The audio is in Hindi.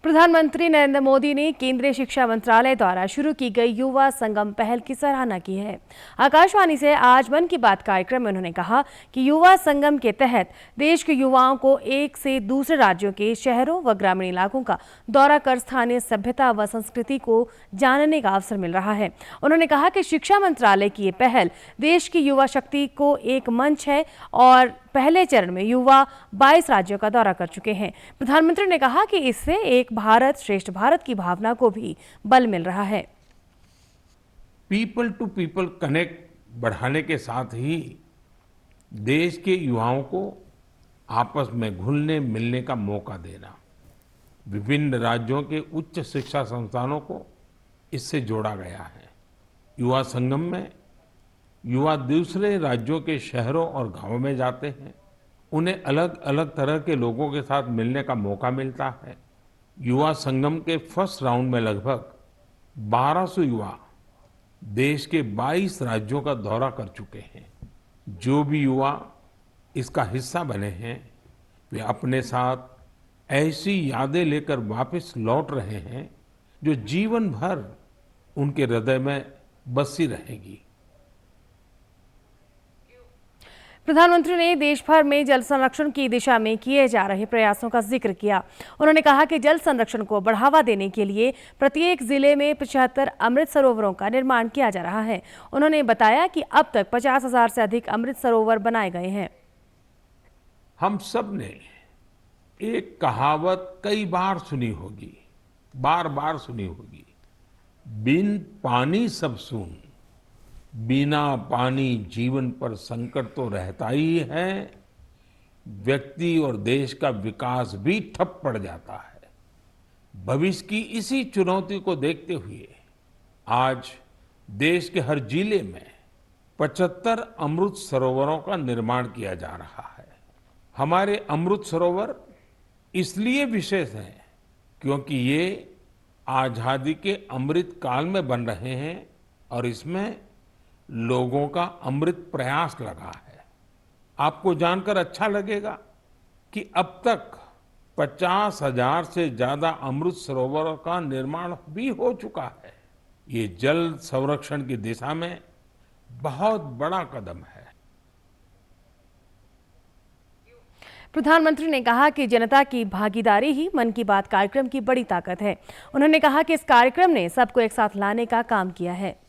प्रधानमंत्री नरेंद्र मोदी ने केंद्रीय शिक्षा मंत्रालय द्वारा शुरू की गई युवा संगम पहल की सराहना की है। आकाशवाणी से आज मन की बात कार्यक्रम में उन्होंने कहा कि युवा संगम के तहत देश के युवाओं को एक से दूसरे राज्यों के शहरों व ग्रामीण इलाकों का दौरा कर स्थानीय सभ्यता व संस्कृति को जानने का अवसर मिल रहा है। उन्होंने कहा कि शिक्षा मंत्रालय की ये पहल देश की युवा शक्ति को एक मंच है और पहले चरण में युवा 22 राज्यों का दौरा कर चुके हैं। प्रधानमंत्री ने कहा कि इससे एक भारत श्रेष्ठ भारत की भावना को भी बल मिल रहा है। पीपल टू पीपल कनेक्ट बढ़ाने के साथ ही देश के युवाओं को आपस में घुलने मिलने का मौका देना, विभिन्न राज्यों के उच्च शिक्षा संस्थानों को इससे जोड़ा गया है। युवा संगम में युवा दूसरे राज्यों के शहरों और गांवों में जाते हैं, उन्हें अलग अलग तरह के लोगों के साथ मिलने का मौका मिलता है। युवा संगम के फर्स्ट राउंड में लगभग 1200 युवा देश के 22 राज्यों का दौरा कर चुके हैं। जो भी युवा इसका हिस्सा बने हैं, वे अपने साथ ऐसी यादें लेकर वापस लौट रहे हैं जो जीवन भर उनके हृदय में बसी रहेगी। प्रधानमंत्री ने देश भर में जल संरक्षण की दिशा में किए जा रहे प्रयासों का जिक्र किया। उन्होंने कहा कि जल संरक्षण को बढ़ावा देने के लिए प्रत्येक जिले में 75 अमृत सरोवरों का निर्माण किया जा रहा है। उन्होंने बताया कि अब तक 50,000 से अधिक अमृत सरोवर बनाए गए हैं। हम सब ने एक कहावत कई बार सुनी होगी, बार बार सुनी होगी, बिन पानी सब सून, बिना पानी जीवन पर संकट तो रहता ही है, व्यक्ति और देश का विकास भी ठप पड़ जाता है। भविष्य की इसी चुनौती को देखते हुए आज देश के हर जिले में 75 अमृत सरोवरों का निर्माण किया जा रहा है। हमारे अमृत सरोवर इसलिए विशेष हैं क्योंकि ये आजादी के अमृत काल में बन रहे हैं और इसमें लोगों का अमृत प्रयास लगा है। आपको जानकर अच्छा लगेगा कि अब तक 50,000 से ज्यादा अमृत सरोवरों का निर्माण भी हो चुका है। ये जल संरक्षण की दिशा में बहुत बड़ा कदम है। प्रधानमंत्री ने कहा कि जनता की भागीदारी ही मन की बात कार्यक्रम की बड़ी ताकत है। उन्होंने कहा कि इस कार्यक्रम ने सबको एक साथ लाने का काम किया है।